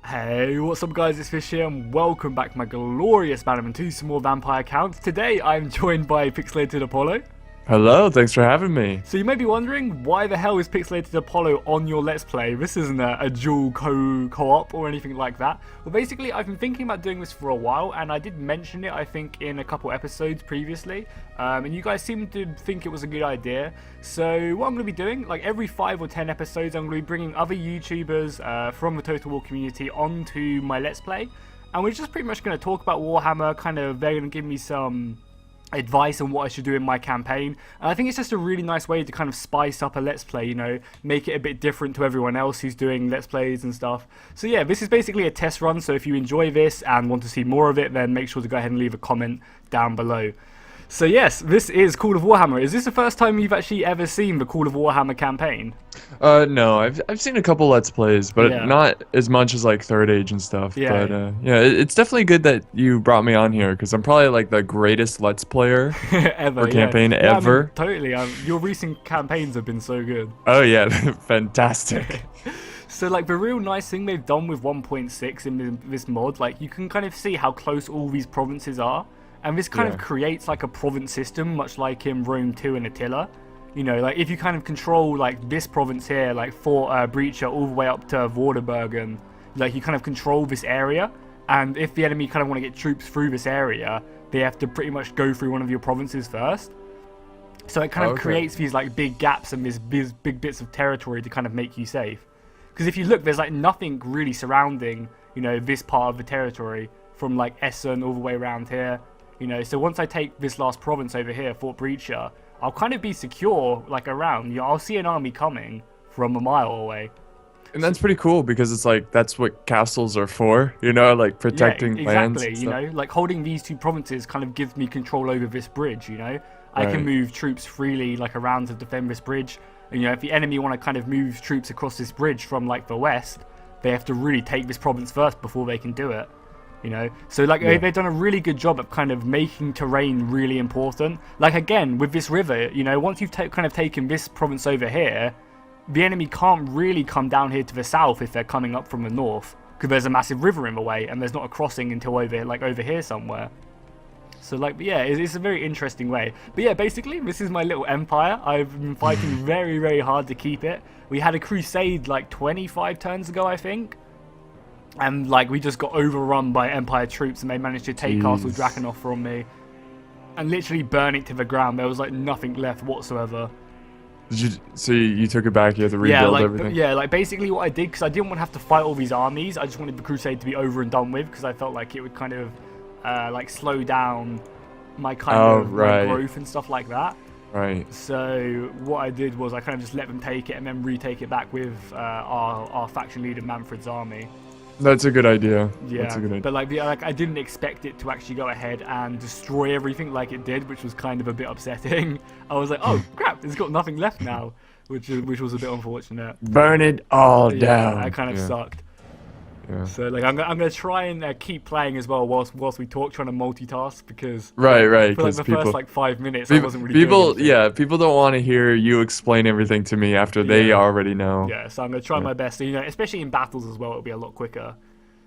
Hey, what's up guys, it's Fish here and welcome back my glorious Bannerman to some more vampire counts. Today I'm joined by Pixelated Apollo. Hello, thanks for having me. So you may be wondering, why the hell is Pixelated Apollo on your Let's Play? This isn't a dual co-op or anything like that. Well, basically I've been thinking about doing this for a while and I did mention it I think in a couple episodes previously. And you guys seem to think it was a good idea. So what I'm going to be doing, like every 5 or 10 episodes, I'm going to be bringing other YouTubers from the Total War community onto my Let's Play. And we're just pretty much going to talk about Warhammer, they're going to give me some advice on what I should do in my campaign, and I think it's just a really nice way to kind of spice up a Let's Play, you know, make it a bit different to everyone else who's doing Let's Plays and stuff. So yeah, this is basically a test run, so if you enjoy this and want to see more of it, then make sure to go ahead and leave a comment down below. So yes, this is Call of Warhammer. Is this the first time you've actually ever seen the Call of Warhammer campaign? No, I've seen a couple Let's Plays, but not as much as like Third Age and stuff. Yeah. But yeah, it's definitely good that you brought me on here because I'm probably like the greatest Let's Player ever, or campaign ever. I mean, totally. Your recent campaigns have been so good. Oh yeah, fantastic. So like the real nice thing they've done with 1.6 in this mod, like you can kind of see how close all these provinces are. And this kind of creates like a province system, much like in Rome 2 and Attila. You know, like if you kind of control like this province here, like Fort Breacher all the way up to Vorderbergen, like you kind of control this area. And if the enemy kind of want to get troops through this area, they have to pretty much go through one of your provinces first. So it kind of creates these like big gaps and these big bits of territory to kind of make you safe. Because if you look, there's like nothing really surrounding, you know, this part of the territory from like Essen all the way around here. You know, so once I take this last province over here, Fort Breacher, I'll kind of be secure, like, around. You know, I'll see an army coming from a mile away. And that's pretty cool because it's like, that's what castles are for, you know, like protecting lands. Exactly, you know, like holding these two provinces kind of gives me control over this bridge, you know. I can move troops freely, like, around to defend this bridge. And, you know, if the enemy want to kind of move troops across this bridge from, like, the west, they have to really take this province first before they can do it. You know, so like they've done a really good job of kind of making terrain really important. Like again, with this river, you know, once you've kind of taken this province over here, the enemy can't really come down here to the south if they're coming up from the north, because there's a massive river in the way and there's not a crossing until over here somewhere. So like, yeah, it's a very interesting way. But yeah, basically, this is my little empire. I've been fighting very, very hard to keep it. We had a crusade like 25 turns ago, I think. And like we just got overrun by Empire troops and they managed to take Castle Drakenhof from me and literally burn it to the ground. There was like nothing left whatsoever. So you took it back, you had to rebuild everything? Yeah, like basically what I did, because I didn't want to have to fight all these armies, I just wanted the crusade to be over and done with because I felt like it would kind of like slow down my kind of my growth and stuff like that. Right. So what I did was I kind of just let them take it and then retake it back with our faction leader Manfred's army. That's a good idea. Yeah, that's a good idea. But like I didn't expect it to actually go ahead and destroy everything like it did, which was kind of a bit upsetting. I was like, oh crap, it's got nothing left now, which was a bit unfortunate. Burn it all down. That kind of sucked. Yeah. So like I'm gonna try and keep playing as well whilst we talk, trying to multitask because right. For like the first like 5 minutes, I wasn't really doing anything. People don't want to hear you explain everything to me after they already know. Yeah, so I'm gonna try my best. So, you know, especially in battles as well, it'll be a lot quicker.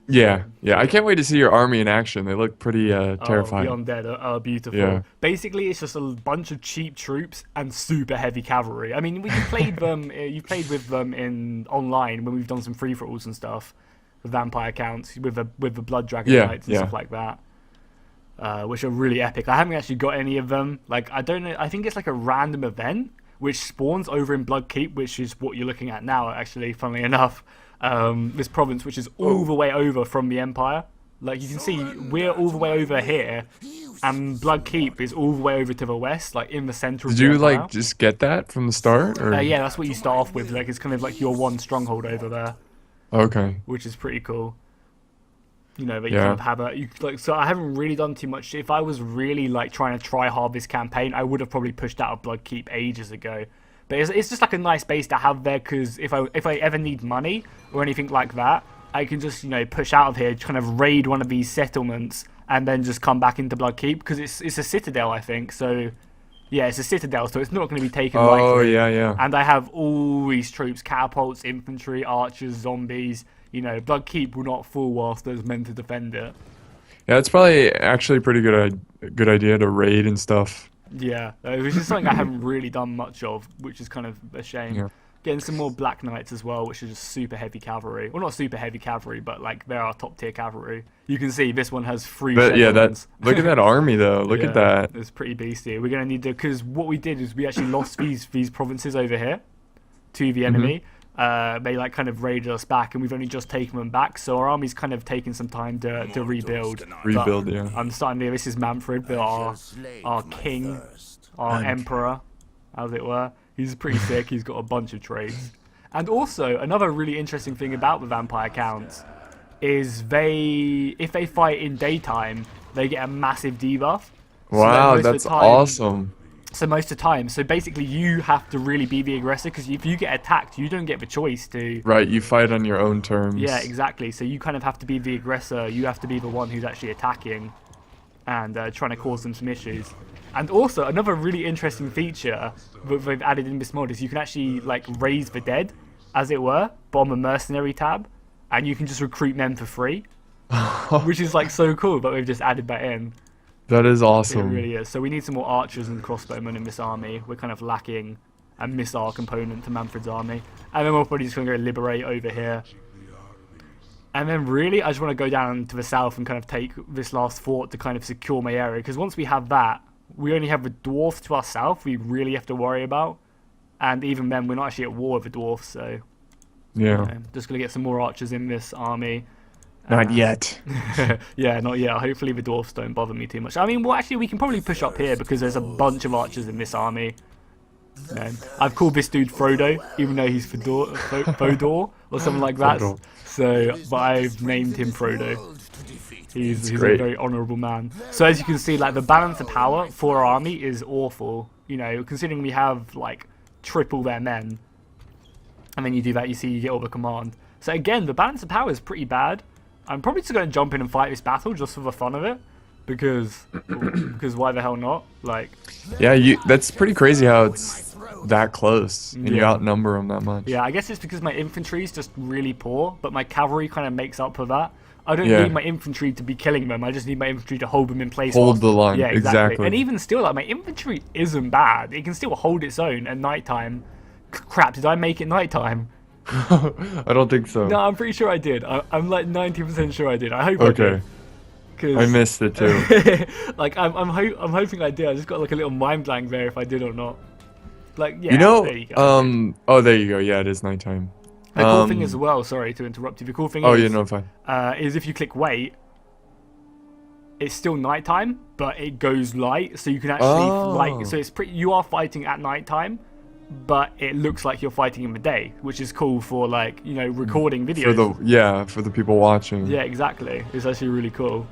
Yeah. I can't wait to see your army in action. They look pretty terrifying. The undead are beautiful. Yeah. Basically, it's just a bunch of cheap troops and super heavy cavalry. I mean, you played them. You played with them in online when we've done some free for alls and stuff. The vampire counts with the blood dragon knights and stuff like that, which are really epic. I haven't actually got any of them. Like I don't know. I think it's like a random event which spawns over in Bloodkeep, which is what you're looking at now. Actually, funnily enough, this province, which is all the way over from the Empire. Like you can see, we're all the way over here, and Bloodkeep is all the way over to the west, like in the center. Did you like just get that from the start? Or? Yeah, that's what you start off with. Like it's kind of like your one stronghold over there. Okay. Which is pretty cool. You know, that you kind of have so I haven't really done too much. If I was really like trying to try hard this campaign, I would have probably pushed out of Bloodkeep ages ago. But it's just like a nice base to have there because if I ever need money or anything like that, I can just, you know, push out of here, kind of raid one of these settlements and then just come back into Bloodkeep because it's a citadel, I think. So yeah, it's a citadel, so it's not going to be taken lightly. Oh, yeah. And I have all these troops, catapults, infantry, archers, zombies. You know, Blood Keep will not fall whilst there's men to defend it. Yeah, it's probably actually a pretty good idea to raid and stuff. Yeah, which is something I haven't really done much of, which is kind of a shame. Yeah. Getting some more Black Knights as well, which is just super heavy cavalry. Well, not super heavy cavalry, but like they are top tier cavalry. You can see this one has 3 But yeah, ones. look at that army though. Look at that. It's pretty beastly. We're gonna need to, because what we did is we actually lost these provinces over here to the enemy. They like kind of raided us back, and we've only just taken them back. So our army's kind of taken some time to rebuild. Rebuild, yeah. I'm starting to. This is Manfred, our king, our emperor, as it were. He's pretty sick. He's got a bunch of traits. And also, another really interesting thing about the vampire counts is if they fight in daytime, they get a massive debuff. Wow, that's awesome. So most of the time, so basically you have to really be the aggressor, because if you get attacked, you don't get the choice to... Right, you fight on your own terms. Yeah, exactly. So you kind of have to be the aggressor. You have to be the one who's actually attacking and trying to cause them some issues. And also, another really interesting feature that they've added in this mod is you can actually like raise the dead, as it were, but on the mercenary tab, and you can just recruit men for free, which is like so cool. But we've just added that in. That is awesome. It really is. So we need some more archers and crossbowmen in this army. We're kind of lacking a missile component to Manfred's army, and then we're probably just going to go liberate over here. And then really, I just want to go down to the south and kind of take this last fort to kind of secure my area, because once we have that, we only have the dwarfs to our south we really have to worry about. And even then, we're not actually at war with the dwarfs, so... Yeah. Just going to get some more archers in this army. Not yet. Yeah, not yet. Hopefully the dwarfs don't bother me too much. I mean, well, actually, we can probably push up here because there's a bunch of archers in this army. I've called this dude Frodo, even though he's Fodor or something like that. Frodo. So, but I've named him Frodo. He's a very honourable man. So as you can see, like the balance of power for our army is awful. You know, considering we have like triple their men, and then you do that, you see you get all the command. So again, the balance of power is pretty bad. I'm probably just going to jump in and fight this battle just for the fun of it, because why the hell not? Like, yeah, that's pretty crazy how it's that close and you outnumber them that much. Yeah, I guess it's because my infantry is just really poor, but my cavalry kind of makes up for that. I don't need my infantry to be killing them. I just need my infantry to hold them in place. Hold the line. Yeah, exactly. And even still, like my infantry isn't bad. It can still hold its own at nighttime. Crap, did I make it nighttime? I don't think so. No, I'm pretty sure I did. I'm like 90% sure I did. I hope I did. I missed it too. Like I'm hoping I did. I just got like a little mind blank there if I did or not. Like yeah. You know, there you go. Oh, there you go. Yeah, it is nighttime. The cool thing as well, sorry to interrupt you, the cool thing is if you click wait, it's still nighttime, but it goes light, so you can actually so it's you are fighting at nighttime, but it looks like you're fighting in the day, which is cool for like, you know, recording videos. For the people watching. Yeah, exactly. It's actually really cool.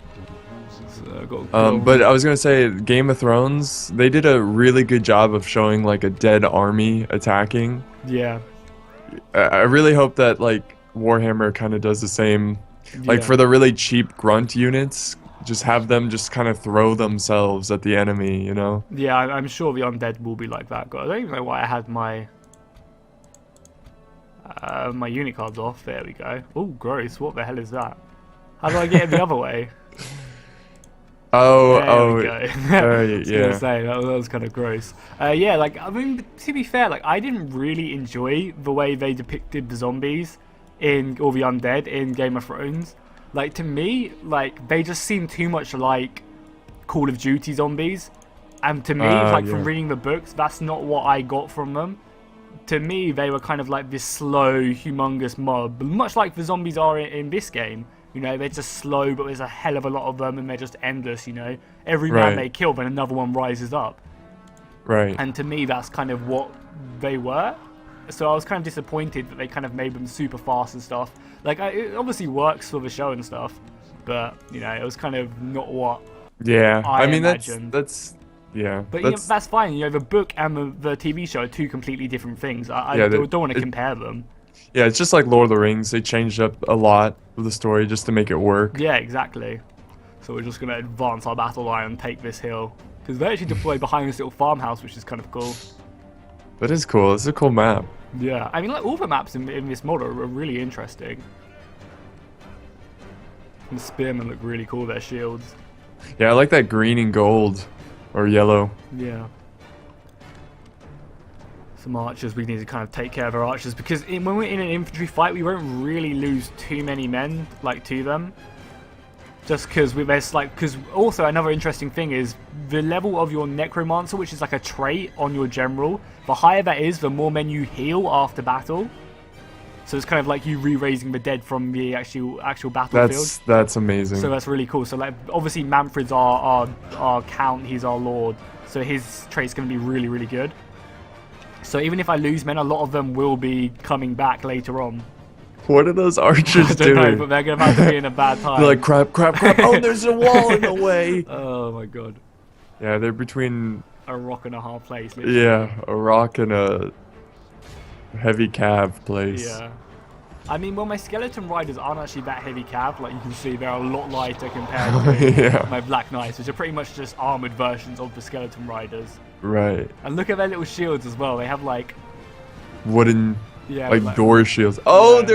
But I was gonna say, Game of Thrones, they did a really good job of showing like a dead army attacking. Yeah. I really hope that like Warhammer kind of does the same, like for the really cheap grunt units, just have them just kind of throw themselves at the enemy, you know? Yeah, I'm sure the undead will be like that. God, I don't even know why I had my my unit cards off. There we go. Oh, gross! What the hell is that? How do I get it the other way? There we go. Yeah. Say, that was kind of gross. Yeah, like I mean, to be fair, like I didn't really enjoy the way they depicted the zombies or the undead in Game of Thrones. Like to me, like they just seem too much like Call of Duty zombies, and to me, from reading the books, that's not what I got from them. To me, they were kind of like this slow, humongous mob, much like the zombies are in this game. You know, they're just slow, but there's a hell of a lot of them, and they're just endless, you know. Every man they kill, then another one rises up. Right. And to me, that's kind of what they were. So I was kind of disappointed that they kind of made them super fast and stuff. Like, it obviously works for the show and stuff, but, you know, it was kind of not what I mean, imagined. That's But that's fine. You know, the book and the TV show are two completely different things. I don't want to compare them. Yeah, it's just like Lord of the Rings. They changed up a lot of the story just to make it work. Yeah, exactly. So we're just going to advance our battle line and take this hill. Because they're actually deployed behind this little farmhouse, which is kind of cool. That is cool. It's a cool map. Yeah, I mean, like all the maps in this mod are really interesting. The spearmen look really cool, their shields. Yeah, I like that green and gold. Or yellow. Yeah. Some archers, we need to kind of take care of our archers, because when we're in an infantry fight, we won't really lose too many men, like, to them. Just because there's, like, because also another interesting thing is the level of your necromancer, which is like a trait on your general, the higher that is, the more men you heal after battle. So it's kind of like you re-raising the dead from the actual battlefield. That's amazing. So that's really cool. So like obviously Manfred's our count, he's our lord. So his trait's going to be really, really good. So even if I lose men, a lot of them will be coming back later on. What are those archers doing? I don't know, but they're about to be in a bad time. They're like, crap. Oh, there's a wall in the way. Oh my god. Yeah, they're between a rock and a hard place. Literally. Yeah, a rock and a heavy cav place. Yeah. I mean, well, my skeleton riders aren't actually that heavy cav. Like you can see, they're a lot lighter compared to my black knights, which are pretty much just armored versions of the skeleton riders. Right. And look at their little shields as well. They have like wooden, yeah, like door shields. Oh, yeah.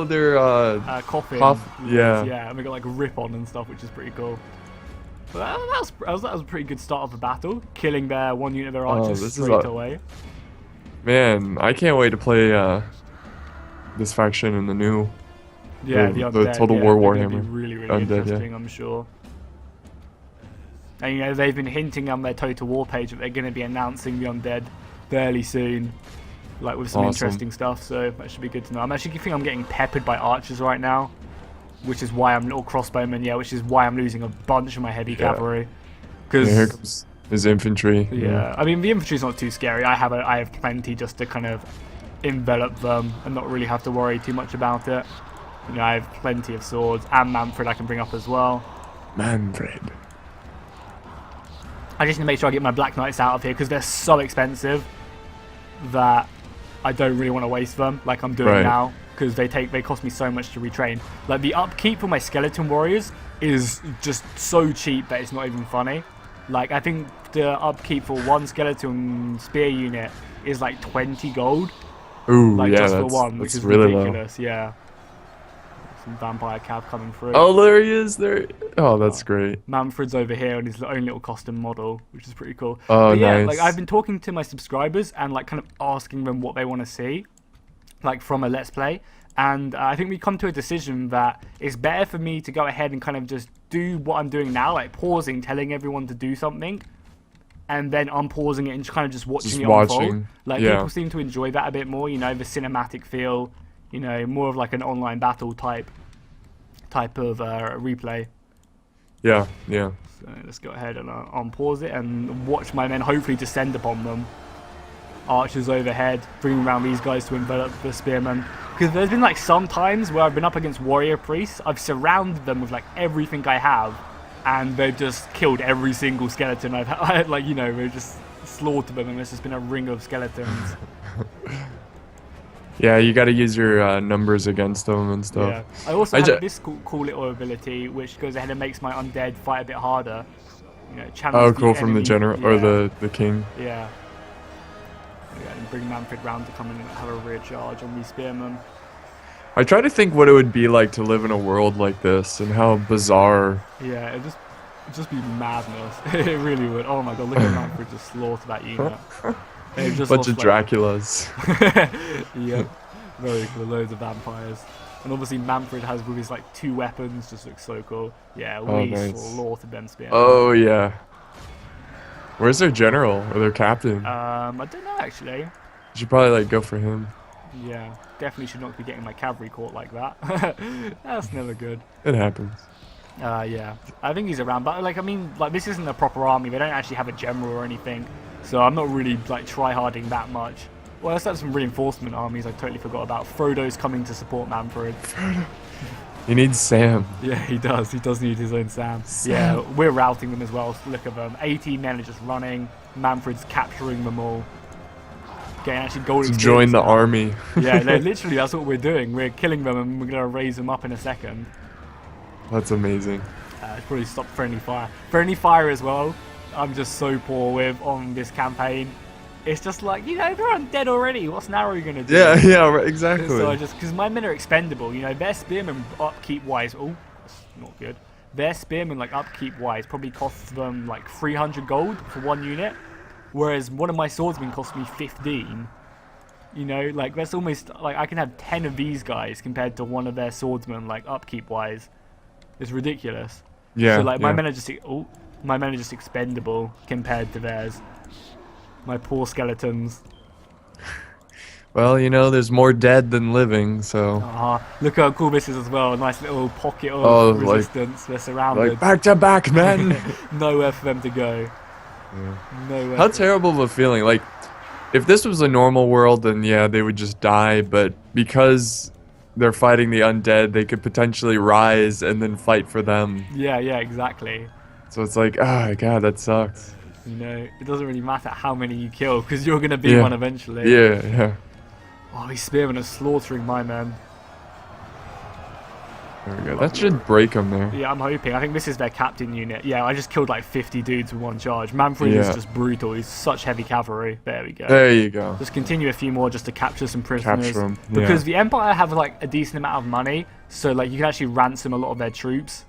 they're coffin. Yeah. Yeah, and they got like a rip on and stuff, which is pretty cool. But that was a pretty good start of the battle, killing their one unit of their archers straight away. Man, I can't wait to play this faction in the new. Yeah, the Total War Warhammer. Be really, really interesting, I'm sure. And you know, they've been hinting on their Total War page that they're going to be announcing the undead fairly soon, like with some interesting stuff. So that should be good to know. I'm actually thinking I'm getting peppered by archers right now, which is why I'm little crossbowmen. Yeah, which is why I'm losing a bunch of my heavy cavalry. Because here comes his infantry. Yeah, I mean the infantry's not too scary. I have plenty just to kind of envelop them and not really have to worry too much about it. You know, I have plenty of swords and Manfred I can bring up as well. Manfred. I just need to make sure I get my Black Knights out of here because they're so expensive that I don't really want to waste them like I'm doing now, because they cost me so much to retrain. Like the upkeep for my skeleton warriors is just so cheap that it's not even funny. Like I think the upkeep for one skeleton spear unit is like 20 gold. Ooh, like yeah, just for one, which is really ridiculous. Low. Yeah. Some vampire cav coming through. Oh, there he is. There. Oh, that's great. Manfred's over here on his own little custom model, which is pretty cool. Oh, but yeah, nice. like I've been talking to my subscribers and like kind of asking them what they want to see, like from a Let's Play. And I think we come to a decision that it's better for me to go ahead and kind of just do what I'm doing now, like pausing, telling everyone to do something, and then unpausing it and kind of just watching it unfold. Like people seem to enjoy that a bit more, you know, the cinematic feel, you know, more of like an online battle type of replay. Yeah, yeah. So let's go ahead and unpause it and watch my men hopefully descend upon them. Archers overhead, bringing around these guys to envelop the spearmen. Because there's been like some times where I've been up against warrior priests, I've surrounded them with like everything I have, and they've just killed every single skeleton I've had. Like, you know, they've just slaughtered them and there's just been a ring of skeletons. Yeah, you got to use your numbers against them and stuff. Yeah. I also have this cool little ability which goes ahead and makes my undead fight a bit harder. You know, channels cool, from the general or the king. Yeah. And bring Manfred round to come in and have a rear charge on these spearmen. I try to think what it would be like to live in a world like this and how bizarre. Yeah, it'd just be madness. It really would. Oh my god, look at Manfred just slaughter that unit. Bunch of Draculas. Yep, very cool. Loads of vampires. And obviously Manfred has with his like 2 weapons, just looks so cool. Yeah, we slaughtered them spearmen. Oh yeah. Where's their general or their captain? I don't know actually. You should probably like go for him. Yeah, definitely should not be getting my cavalry caught like that. That's never good. It happens. Yeah, I think he's around, but like I mean, like this isn't a proper army. They don't actually have a general or anything, so I'm not really like try-harding that much. Well, let's have some reinforcement armies. I totally forgot about. Frodo's coming to support Manfred. Frodo. He needs Sam. Yeah, he does. He does need his own Sam. Yeah, we're routing them as well. Look at them. 18 men are just running. Manfred's capturing them all. Getting actually gold experience. Join the army. Yeah, literally, that's what we're doing. We're killing them and we're going to raise them up in a second. That's amazing. It's probably stopped friendly fire. Friendly fire as well, I'm just so poor with on this campaign. It's just like, you know, they're undead already. What's Narrow going to do? Yeah, right, exactly. So because my men are expendable, you know, their spearmen upkeep wise. Oh, That's not good. Their spearmen, like upkeep-wise, probably costs them like 300 gold for 1 unit, whereas one of my swordsmen cost me 15. You know, like that's almost like I can have 10 of these guys compared to one of their swordsmen, like upkeep-wise. It's ridiculous. Yeah. So like my men are just expendable compared to theirs. My poor skeletons. Well, you know, there's more dead than living, so. Look how cool this is as well. A nice little pocket of resistance. They're surrounded. Like back to back, man. Nowhere for them to go. Yeah. Nowhere. How terrible of a feeling. Like, if this was a normal world, then yeah, they would just die. But because they're fighting the undead, they could potentially rise and then fight for them. Yeah, exactly. So it's like, oh god, that sucks. You know, it doesn't really matter how many you kill, because you're going to be one eventually. Yeah. Oh, these spearmen are slaughtering my men. There we go. That should break them there. Yeah, I'm hoping. I think this is their captain unit. Yeah, I just killed like 50 dudes with one charge. Manfred is just brutal. He's such heavy cavalry. There we go. There you go. Just continue a few more just to capture some prisoners. Capture them. Because the Empire have like a decent amount of money, so like you can actually ransom a lot of their troops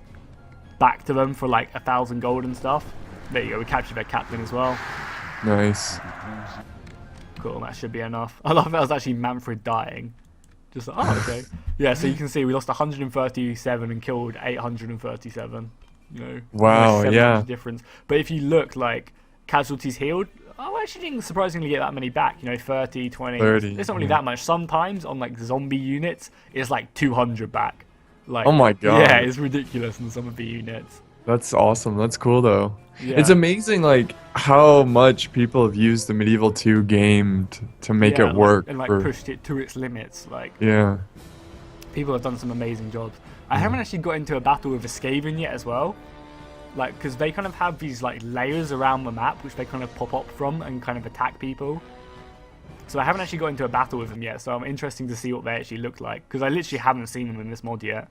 back to them for like 1,000 gold and stuff. There you go. We captured their captain as well. Nice. Cool, that should be enough. I love that was actually Manfred dying. Just like, oh, okay. Yeah, so you can see we lost 137 and killed 837. You know, wow, yeah. Difference. But if you look, like, casualties healed, I actually didn't surprisingly get that many back. You know, 30, 20. 30. It's not really that much. Sometimes on, like, zombie units, it's like 200 back. Like, oh my god. Yeah, it's ridiculous in some of the units. That's awesome. That's cool, though. Yeah. It's amazing, like, how much people have used the Medieval 2 game to make it work. And, like, pushed it to its limits. Like, yeah. People have done some amazing jobs. I haven't actually got into a battle with a Skaven yet as well. Like, because they kind of have these, like, layers around the map, which they kind of pop up from and kind of attack people. So I haven't actually got into a battle with them yet, so I'm interested to see what they actually look like. Because I literally haven't seen them in this mod yet.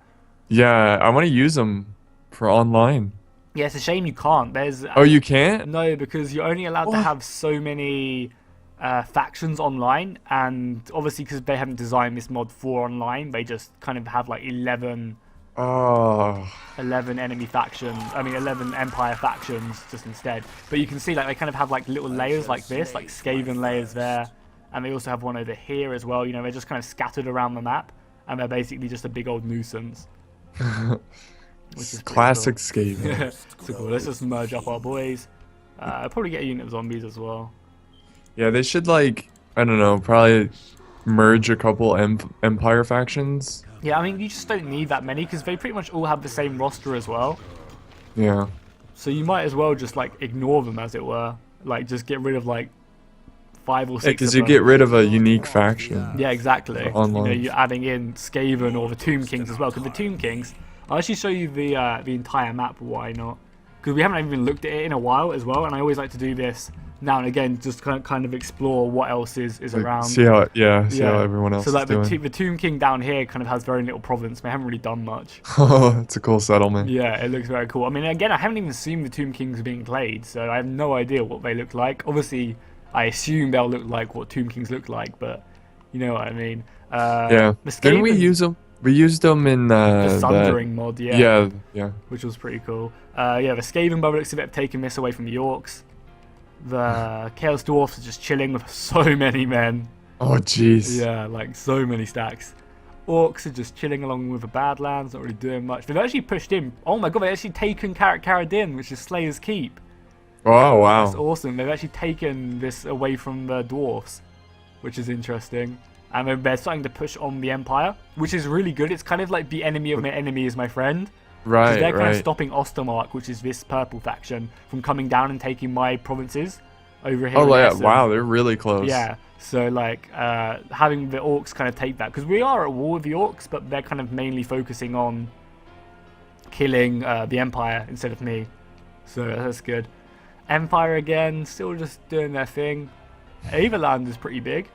Yeah, I want to use them for online. Yeah, it's a shame you can't. There's oh, you can't? No, because you're only allowed to have so many factions online, and obviously because they haven't designed this mod for online, they just kind of have like 11 enemy factions. I mean, 11 Empire factions just instead. But you can see like they kind of have like little layers like this, like Skaven layers there, and they also have one over here as well. You know, they're just kind of scattered around the map, and they're basically just a big old nuisance. Which is classic cool. Skaven. So cool. Let's just merge up our boys. Probably get a unit of zombies as well. Yeah, they should, like, I don't know, probably merge a couple Empire factions. Yeah, I mean, you just don't need that many because they pretty much all have the same roster as well. Yeah. So you might as well just, like, ignore them, as it were. Like, just get rid of, like, 5 or 6 because you get rid of a unique faction. Yeah, exactly. Online. You know, you're adding in Skaven or the Tomb Kings as well. Because the Tomb Kings, I'll actually show you the entire map. Why not? Because we haven't even looked at it in a while as well, and I always like to do this now and again, just kind of explore what else is like, around. See how everyone else. So like is doing. the Tomb King down here kind of has very little province. They haven't really done much. Oh, it's a cool settlement. Yeah, it looks very cool. I mean, again, I haven't even seen the Tomb Kings being played, so I have no idea what they look like. Obviously, I assume they'll look like what Tomb Kings look like, but you know what I mean. Yeah. Didn't we use them? We used them in the Sundering mod, yeah. Yeah. Which was pretty cool. Yeah, the Skaven by the looks of it have taken this away from the Orcs. The Chaos Dwarfs are just chilling with so many men. Oh, jeez. Yeah, like so many stacks. Orcs are just chilling along with the Badlands, not really doing much. They've actually pushed in. Oh my god, they've actually taken Karak Karadin, which is Slayer's Keep. Oh, wow. That's awesome. They've actually taken this away from the Dwarfs, which is interesting. And they're starting to push on the Empire, which is really good. It's kind of like the enemy of my enemy is my friend. Right, they're kind of stopping Ostermark, which is this purple faction, from coming down and taking my provinces over here. Oh, yeah. Wow, they're really close. Yeah. So, like, having the Orcs kind of take that. Because we are at war with the Orcs, but they're kind of mainly focusing on killing the Empire instead of me. So, that's good. Empire again, still just doing their thing. Averland is pretty big.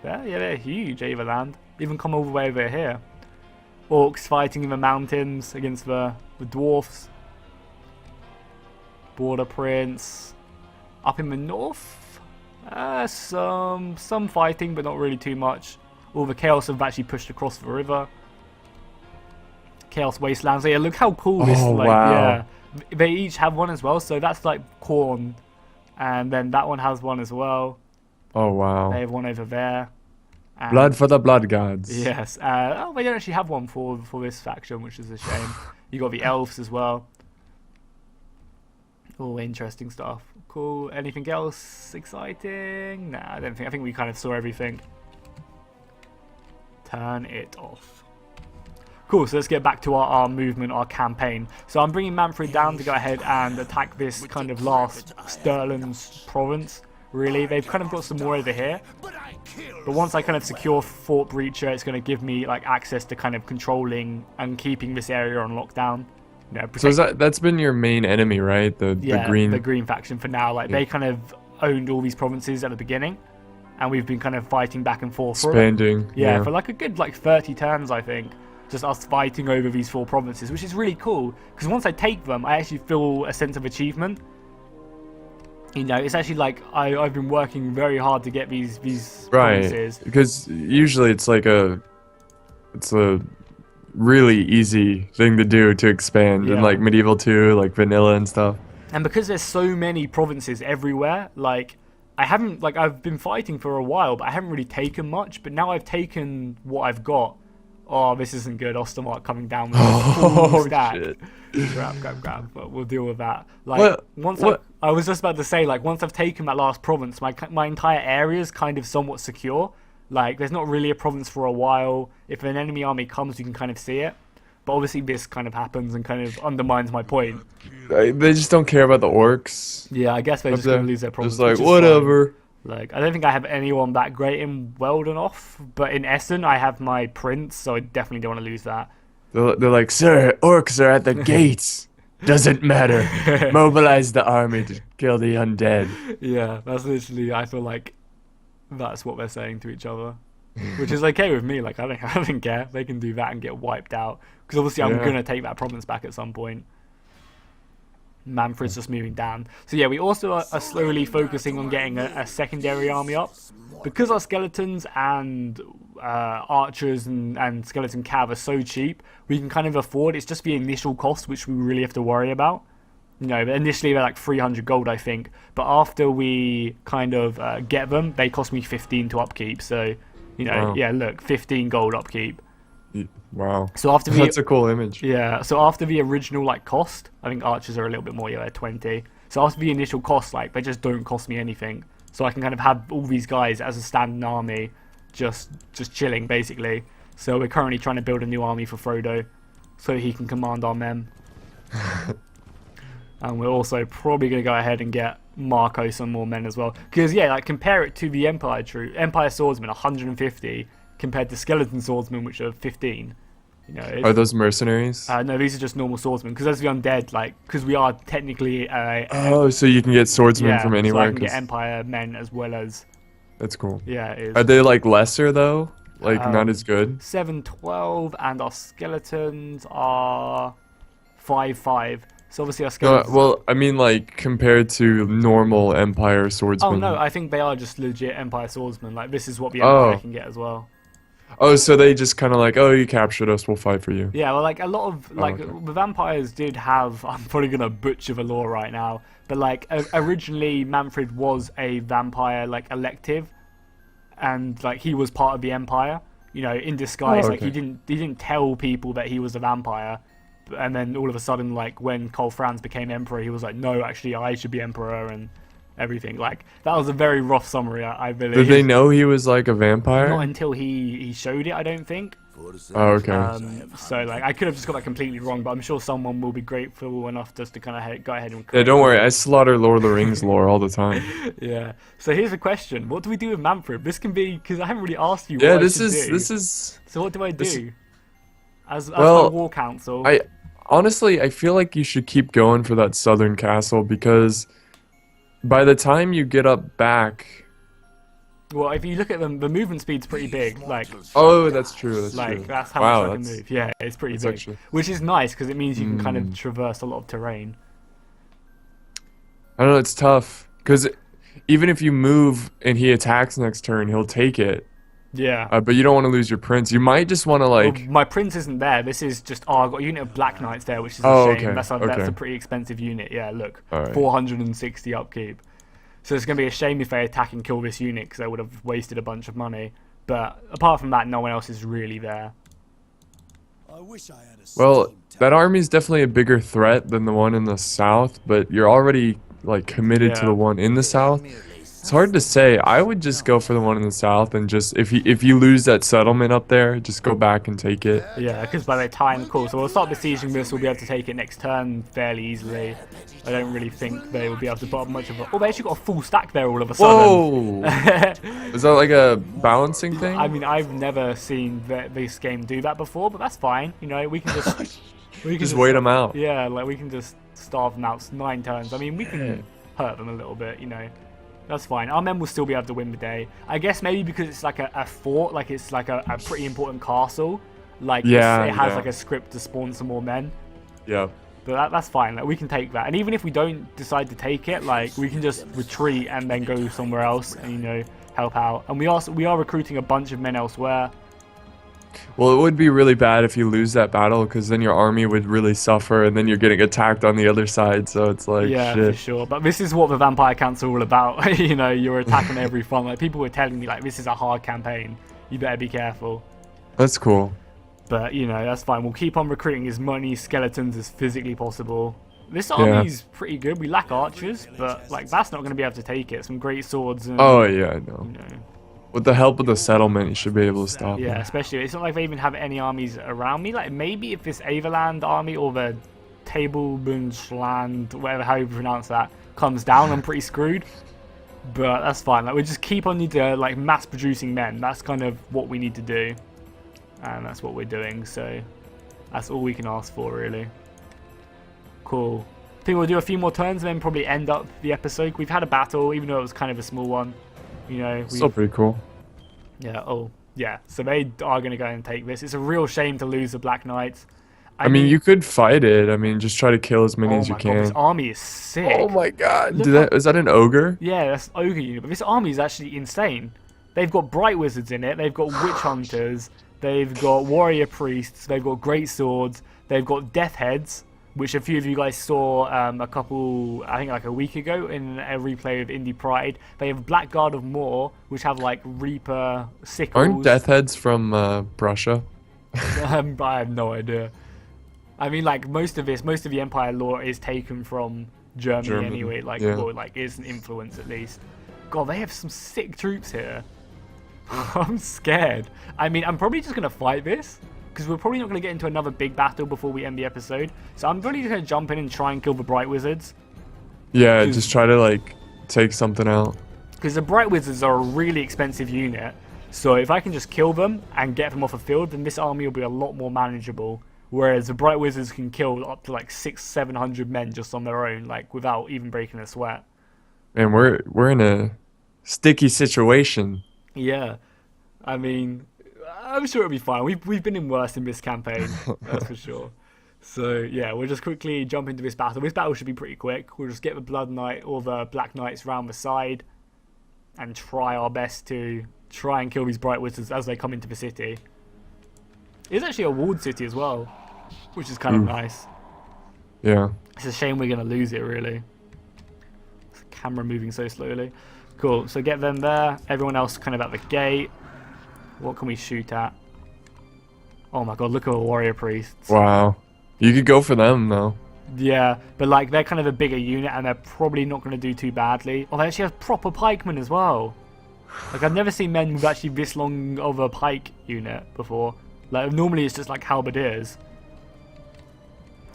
Yeah, they're huge, Averland. Even come all the way over here. Orcs fighting in the mountains against the dwarfs. Border Prince. Up in the north, some fighting, but not really too much. All the Chaos have actually pushed across the river. Chaos Wasteland. So yeah, look how cool this, like, wow. yeah. They each have one as well. So that's like Corn. And then that one has one as well. Oh, wow. They have one over there. And Blood for the blood gods. yes. Oh, they don't actually have one for this faction, which is a shame. You got the elves as well. Oh, interesting stuff. Cool. Anything else exciting? Nah, I don't think. I think we kind of saw everything. Turn it off. Cool, so let's get back to our movement, our campaign. So I'm bringing Manfred down to go ahead and attack this kind of last Stirland's province. Really, they've kind of got some more over here. But once I kind of secure Fort Breacher, it's going to give me like access to kind of controlling and keeping this area on lockdown. You know, so is that's been your main enemy, right? The green faction for now. Like they kind of owned all these provinces at the beginning, and we've been kind of fighting back and forth. Expanding. For like a good like 30 turns, I think. Just us fighting over these 4 provinces, which is really cool. Because once I take them, I actually feel a sense of achievement. You know, it's actually like I've been working very hard to get these provinces. Because usually it's like a really easy thing to do to expand in like Medieval 2, like vanilla and stuff. And because there's so many provinces everywhere, like I've been fighting for a while, but I haven't really taken much. But now I've taken what I've got. Oh, this isn't good. Ostermark coming down with a full stack. Shit. Grab. But we'll deal with that. Like I was just about to say, like once I've taken that last province, my entire area is kind of somewhat secure. Like there's not really a province for a while. If an enemy army comes, you can kind of see it. But obviously this kind of happens and kind of undermines my point. They just don't care about the orcs. Yeah, I guess they're just going to lose their province. Just like, whatever. Like, I don't think I have anyone that great in Weldon off, but in Essen I have my prince, so I definitely don't want to lose that. They're like, sir, orcs are at the gates. Doesn't matter. Mobilize the army to kill the undead. Yeah, that's literally, I feel like that's what they're saying to each other. Which is okay with me, like I don't care. They can do that and get wiped out. Because obviously I'm going to take that province back at some point. Manfred's just moving down. So yeah, we also are slowly focusing on getting a secondary army up. Because our skeletons and archers and skeleton cav are so cheap, we can kind of afford, it's just the initial cost which we really have to worry about. You know, initially they're like 300 gold, I think. But after we kind of get them, they cost me 15 to upkeep. So, you know, yeah, look, 15 gold upkeep. Wow. So after that's a cool image. Yeah. So after the original like cost, I think archers are a little bit more. Yeah, they're 20. So after the initial cost, like they just don't cost me anything. So I can kind of have all these guys as a standing army, just chilling basically. So we're currently trying to build a new army for Frodo, so he can command our men. And we're also probably going to go ahead and get Marco some more men as well. Because yeah, like compare it to the Empire swordsmen, 150. Compared to skeleton swordsmen, which are 15. You know, are those mercenaries? No, these are just normal swordsmen. Because as the undead, like, because we are technically. So you can get swordsmen from anywhere. So I can get Empire men as well as. That's cool. Yeah, it is. Are they like lesser though? Like not as good? 712, and our skeletons are 5-5. So obviously our skeletons. Well, I mean, like compared to normal Empire swordsmen. Oh no, I think they are just legit Empire swordsmen. Like this is what the Empire can get as well. Oh, so they just kind of like, oh, you captured us, we'll fight for you. Yeah, well, like a lot of the vampires did have. I'm probably gonna butcher the lore right now, but like originally Manfred was a vampire, like elective, and like he was part of the Empire. You know, in disguise. Like he didn't tell people that he was a vampire, and then all of a sudden, like when Cole Franz became emperor, he was like, no, actually, I should be emperor and everything. Like that was a very rough summary, I believe. Did they know he was like a vampire? Not until he showed it, I don't think. Oh, okay. So like I could have just got that completely wrong, but I'm sure someone will be grateful enough just to kind of go ahead and. Yeah, don't worry. I slaughter Lord of the Rings lore all the time. Yeah. So here's a question: what do we do with Manfred? This can be because I haven't really asked you. Yeah, what this is. is. So what do I do? As a war council. Honestly, I feel like you should keep going for that southern castle because by the time you get up back. Well, if you look at them, the movement speed's pretty big. Like, oh, that's true. That's like true. that's how much I can move. Yeah, it's pretty big, actually... which is nice because it means you can kind of traverse a lot of terrain. I don't know. It's tough because even if you move and he attacks next turn, he'll take it, Yeah. But you don't want to lose your prince. You might just want to Well, like. my prince isn't there. This is just I've got a unit of Black Knights there, which is a Oh, shame. okay. That's Okay. a pretty expensive unit. Yeah, look, All right. 460 upkeep. So it's gonna be a shame if they attack and kill this unit because they would have wasted a bunch of money. But apart from that, no one else is really there. I wish I had a Well, steam that tower. army's definitely a bigger threat than the one in the south, but you're already like committed to Yeah. the one in the south. It's hard to say. I would just go for the one in the south and just if you lose that settlement up there, just go back and take it. Yeah, because by the time, cool. So we'll start besieging this. We'll be able to take it next turn fairly easily. I don't really think they will be able to put up much of a. Oh, they actually got a full stack there all of a sudden. Whoa! Is that like a balancing thing? I mean, I've never seen this game do that before, but that's fine. You know, we can just just wait them out. Yeah, like we can just starve them out. It's 9 turns. I mean, we can hurt them a little bit. You know, that's fine. Our men will still be able to win the day. I guess maybe because it's like a fort, like it's like a pretty important castle. Like Yeah, it has yeah. like a script to spawn some more men. Yeah. But that's fine. Like we can take that. And even if we don't decide to take it, like we can just retreat and then go somewhere else and you know help out. And we are recruiting a bunch of men elsewhere. Well, it would be really bad if you lose that battle because then your army would really suffer and then you're getting attacked on the other side. So it's like, Yeah, shit. for sure. But this is what the Vampire Counts are all about. You know, you're attacking every front. Like people were telling me, like this is a hard campaign. You better be careful. That's cool. But you know, that's fine. We'll keep on recruiting as many skeletons as physically possible. This army's pretty good. We lack archers, but like that's not going to be able to take it. Some great swords. And, Oh, yeah, I know. you know, With the help of the settlement, you should be able to stop yeah, them. especially it's not like they even have any armies around me. Like maybe if this Averland army or the Tablebundsland, whatever how you pronounce that, comes down, I'm pretty screwed. But that's fine. Like we just keep on need to like mass producing men. That's kind of what we need to do, and that's what we're doing. So that's all we can ask for, really. Cool. I think we'll do a few more turns and then probably end up the episode. We've had a battle, even though it was kind of a small one. You know, Still pretty cool. yeah, oh, yeah. So they are going to go and take this. It's a real shame to lose the Black Knights. I mean, you could fight it. I mean, just try to kill as many oh as you my God, this can. army is sick. Oh my god. Look Is that an ogre? Yeah, that's Ogre unit. But this army is actually insane. They've got Bright Wizards in it. They've got Witch Hunters. They've got Warrior Priests. They've got Great Swords. They've got Death Heads, which a few of you guys saw I think like a week ago in a replay of Indie Pride. They have Blackguard of Moor, which have like Reaper sickles. Aren't death heads from Prussia? I have no idea. I mean, like most of the Empire lore is taken from Germany anyway. Like, yeah. or like is an influence at least. God, they have some sick troops here. I'm scared. I mean, I'm probably just gonna fight this because we're probably not gonna get into another big battle before we end the episode. So I'm probably just gonna jump in and try and kill the Bright Wizards. Yeah, just try to like take something out. Because the Bright Wizards are a really expensive unit. So if I can just kill them and get them off the field, then this army will be a lot more manageable. Whereas the Bright Wizards can kill up to like 600-700 men just on their own, like without even breaking a sweat. Man, we're in a sticky situation. Yeah, I mean, I'm sure it'll be fine. We've been in worse in this campaign, that's for sure. So yeah, we'll just quickly jump into this battle. This battle should be pretty quick. We'll just get the Blood Knight or the Black Knights round the side and try our best to try and kill these Bright Wizards as they come into the city. It's actually a walled city as well, which is kind of nice. Yeah. It's a shame we're going to lose it, really. It's the camera moving so slowly. Cool, so get them there. Everyone else kind of at the gate. What can we shoot at? Oh my god, look at the warrior priests. Wow. You could go for them though. Yeah, but like they're kind of a bigger unit and they're probably not going to do too badly. Oh, they actually have proper pikemen as well. Like I've never seen men with actually this long of a pike unit before. Like normally it's just like halberdiers.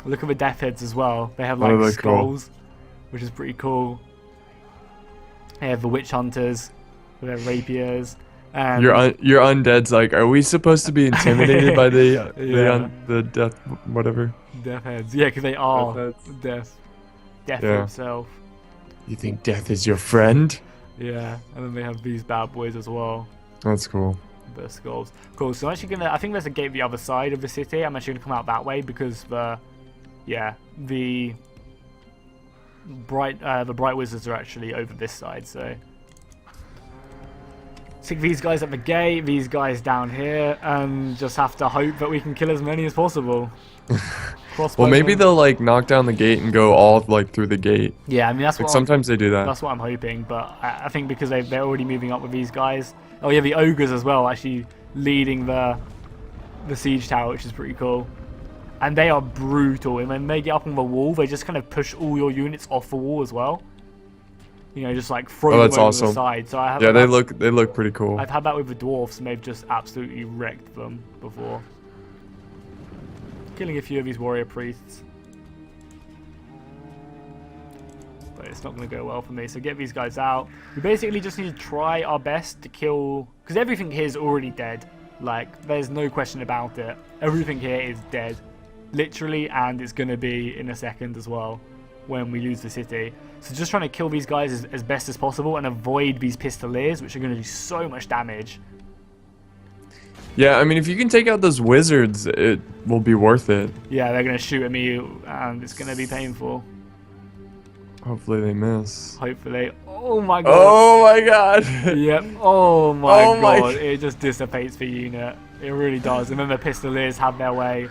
Look at the death heads as well. They have like they're skulls, which is pretty cool. They have the witch hunters with their rapiers. And Your undead's like, are we supposed to be intimidated by the death whatever? death heads. Yeah, because they are Death death Yeah. himself. You think death is your friend? Yeah, and then they have these bad boys as well. That's cool. The skulls. Cool. So I'm actually gonna. I think there's a gate the other side of the city. I'm actually gonna come out that way because the bright wizards are actually over this side. So Stick these guys at the gate, these guys down here, and just have to hope that we can kill as many as possible. Well, maybe they'll like knock down the gate and go all like through the gate. Yeah, I mean that's like, what sometimes they do that. That's what I'm hoping, but I think because they're already moving up with these guys. Oh yeah, the ogres as well, actually leading the siege tower, which is pretty cool. And they are brutal. And when they get up on the wall, they just kind of push all your units off the wall as well. You know, just like throw them over the side. So I have they look pretty cool. I've had that with the dwarfs, and they've just absolutely wrecked them before. Killing a few of these warrior priests, but it's not going to go well for me. So get these guys out. We basically just need to try our best to kill, because everything here is already dead. Like, there's no question about it. Everything here is dead, literally, and it's going to be in a second as well when we lose the city. So just trying to kill these guys as best as possible and avoid these pistoliers, which are going to do so much damage. Yeah, I mean, if you can take out those wizards, it will be worth it. Yeah, they're going to shoot at me, and it's going to be painful. Hopefully they miss. Hopefully. Oh my god. Oh my god. Yep. Oh my god. It just dissipates the unit. It really does. And then the pistoliers have their way.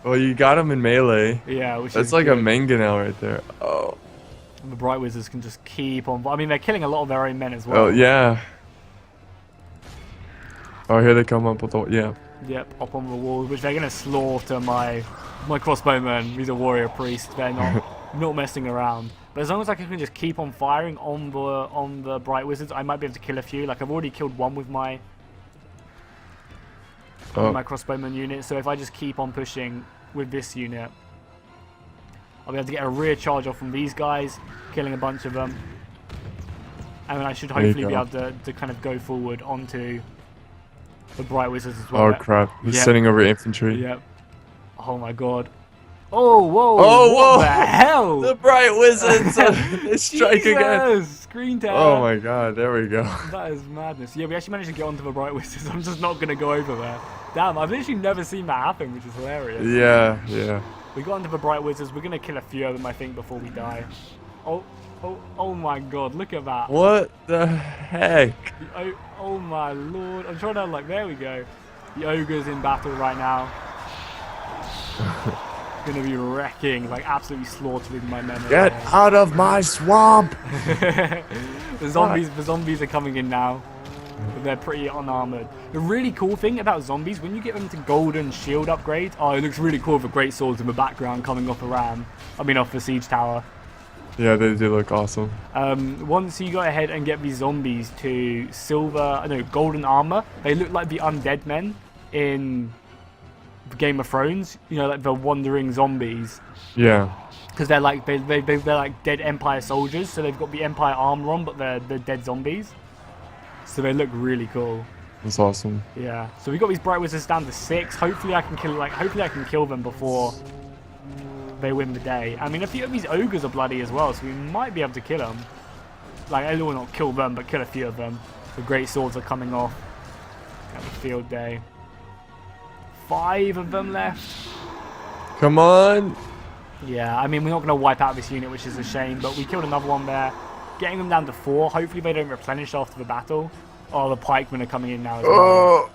Well, you got him in melee. Yeah, which That's is like good. a mangonel right there. Oh. And the Bright Wizards can just keep on. I mean, they're killing a lot of their own men as well. Oh, yeah. Oh, here they come up with the... Yeah. Yep, up on the walls, which they're going to slaughter my crossbowmen. These are warrior priests. They're not messing around. But as long as I can just keep on firing on the Bright Wizards, I might be able to kill a few. Like, I've already killed one with my crossbowman unit. So if I just keep on pushing with this unit, I'll be able to get a rear charge off from these guys, killing a bunch of them. And then I should hopefully be able to kind of go forward onto the Bright Wizards as well. Oh crap, he's sitting over infantry. Yep. Oh my god. Oh, whoa. Oh, whoa. What the hell? The Bright Wizards they strike again. Screen tear. Oh my god, there we go. That is madness. Yeah, we actually managed to get onto the Bright Wizards. I'm just not going to go over there. Damn, I've literally never seen that happen, which is hilarious. Yeah, yeah. We got onto the Bright Wizards. We're going to kill a few of them, I think, before we die. Oh my god, look at that. What the heck? Oh my lord. I'm trying to, like, there we go. The ogre's in battle right now. Gonna be wrecking, like absolutely slaughtering my men. Get out of my swamp! The zombies are coming in now. But they're pretty unarmored. The really cool thing about zombies, when you get them to golden shield upgrade, oh, it looks really cool with the great swords in the background coming off a ram. I mean, off the siege tower. Yeah, they do look awesome. Once you go ahead and get these zombies to golden armor, they look like the undead men in Game of Thrones. You know, like the wandering zombies. Yeah. Because they're like they're like dead Empire soldiers, so they've got the Empire armor on, but they're dead zombies. So they look really cool. That's awesome. Yeah. So we got these Bright Wizards down to 6. Hopefully I can kill them before they win the day. I mean, a few of these ogres are bloody as well, so we might be able to kill them. Like, I will not kill them, but kill a few of them. The great swords are coming off. Have a field day. 5 of them left. Come on. Yeah, I mean, we're not going to wipe out this unit, which is a shame, but we killed another one there. Getting them down to 4. Hopefully they don't replenish after the battle. Oh, the pikemen are coming in now as well. Oh.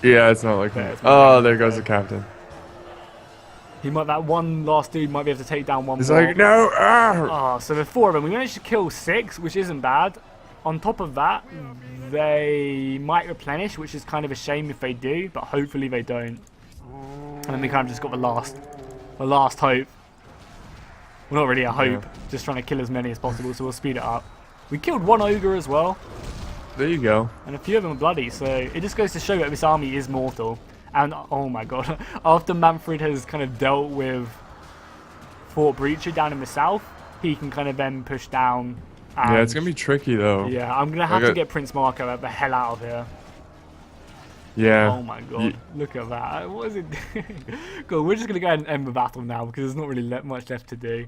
Yeah, it's not like that. Oh, there goes the captain. That one last dude might be able to take down one He's more. like, no! Oh, so there's 4 of them. We managed to kill 6, which isn't bad. On top of that, they might replenish, which is kind of a shame if they do, but hopefully they don't. And then we kind of just got the last hope. Well, not really a hope, just trying to kill as many as possible, so we'll speed it up. We killed 1 ogre as well. There you go. And a few of them are bloody, so it just goes to show that this army is mortal. And, oh my god, after Manfred has kind of dealt with Fort Breacher down in the south, he can kind of then push down. And, yeah, it's going to be tricky, though. Yeah, I'm going to have to get Prince Marco the hell out of here. Yeah. Oh my god, look at that. What is it doing? Cool, we're just going to go ahead and end the battle now, because there's not really much left to do.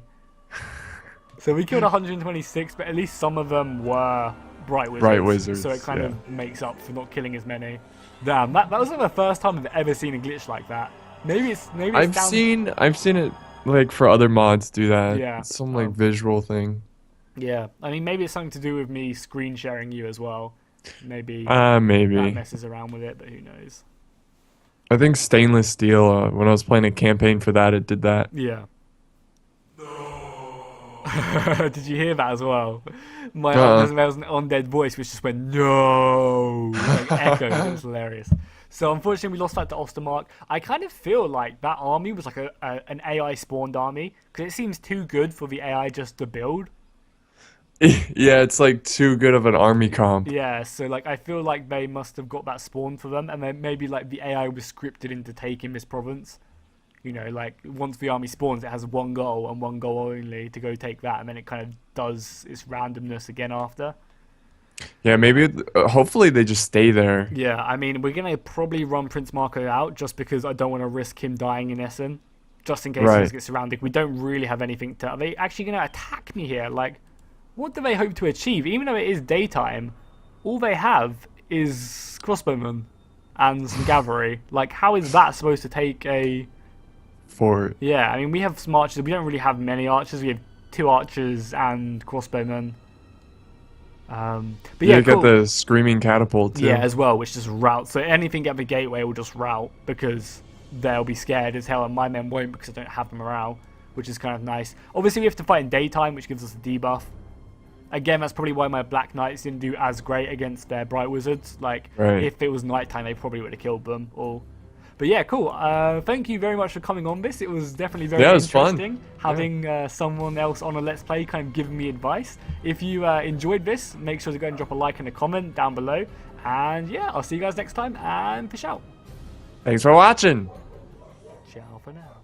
So we killed 126, but at least some of them were Bright Wizards. So it kind of makes up for not killing as many. Damn, that was like the first time I've ever seen a glitch like that. Maybe it's I've seen it like for other mods do that. Yeah. It's some like visual thing. Yeah. I mean, maybe it's something to do with me screen sharing you as well. Maybe Maybe. that messes around with it, but who knows? I think stainless steel. When I was playing a campaign for that, it did that. Yeah. Did you hear that as well? My there was an undead voice which just went no, like echoed. It was hilarious. So unfortunately, we lost that to Ostermark. I kind of feel like that army was like an AI spawned army because it seems too good for the AI just to build. Yeah, it's like too good of an army comp. Yeah, so like I feel like they must have got that spawned for them, and then maybe like the AI was scripted into taking this province. You know, like once the army spawns, it has one goal and one goal only to go take that, and then it kind of does its randomness again after. Yeah, maybe. Hopefully, they just stay there. Yeah, I mean, we're gonna probably run Prince Marco out just because I don't want to risk him dying in Essen, just in case he gets surrounded. We don't really have anything to. Are they actually gonna attack me here? Like, what do they hope to achieve? Even though it is daytime, all they have is crossbowmen and some cavalry. Like, how is that supposed to take a fort? Yeah, I mean, we have some archers. We don't really have many archers. We have 2 archers and crossbowmen. But yeah, you get the screaming catapult too. Yeah, as well, which just routes. So anything at the gateway will just route because they'll be scared as hell, and my men won't because I don't have the morale, which is kind of nice. Obviously, we have to fight in daytime, which gives us a debuff. Again, that's probably why my Black Knights didn't do as great against their Bright Wizards. Like, if it was nighttime, they probably would have killed them all. But yeah, cool. Thank you very much for coming on this. It was definitely very interesting having someone else on a Let's Play kind of giving me advice. If you enjoyed this, make sure to go and drop a like and a comment down below. And yeah, I'll see you guys next time, and fish out. Thanks for watching. Ciao for now.